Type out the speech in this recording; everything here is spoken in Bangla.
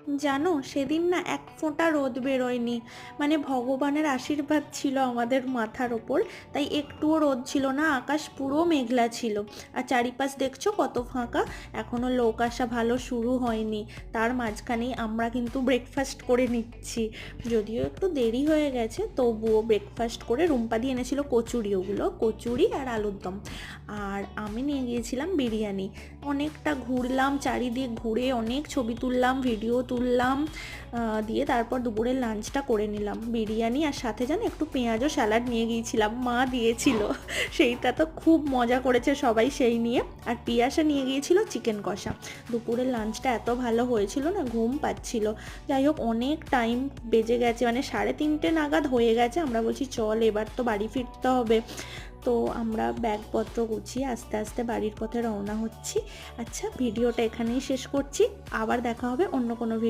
জানো সেদিন না এক ফোঁটা রোদ বেরোয়নি, মানে ভগবানের আশীর্বাদ ছিল আমাদের মাথার ওপর, তাই একটুও রোদ ছিল না, আকাশ পুরো মেঘলা ছিল। আর চারিপাশ দেখছো কত ফাঁকা, এখনো লোক আসা ভালো শুরু হয়নি। তার মাঝখানেই আমরা কিন্তু ব্রেকফাস্ট করে নিচ্ছি, যদিও একটু দেরি হয়ে গেছে, তবুও ব্রেকফাস্ট করে রুম্পাদি এনেছিল কচুরি, ওগুলো কচুরি আর আলুর দম। আর আমি নিয়ে গিয়েছিলাম বিরিয়ানি। অনেকটা ঘুরলাম, চারিদিক ঘুরে অনেক ছবি তুললাম, ভিডিও তুললাম, দিয়ে তারপর দুপুরের লাঞ্চটা করে নিলাম। বিরিয়ানি আর সাথে জানো একটু পেঁয়াজ ও স্যালাড নিয়ে গিয়েছিলাম, মা দিয়েছিল। সেইটা তো খুব মজা করেছে সবাই সেই নিয়ে। আর পিয়াসা নিয়ে গিয়েছিল চিকেন কষা। দুপুরের লাঞ্চটা এত ভালো হয়েছিল না, ঘুম পাচ্ছিল। যাই হোক, অনেক টাইম বেজে গেছে, মানে 3:30 নাগাদ হয়ে গেছে। আমরা বলছি চল এবার তো বাড়ি ফিরতে হবে। তো আমরা ব্যাগপত্র গুছিয়ে আস্তে আস্তে বাড়ির পথে রওনা হচ্ছি। আচ্ছা, ভিডিওটা এখানেই শেষ করছি, আবার দেখা হবে অন্য কোনো ভিডিও।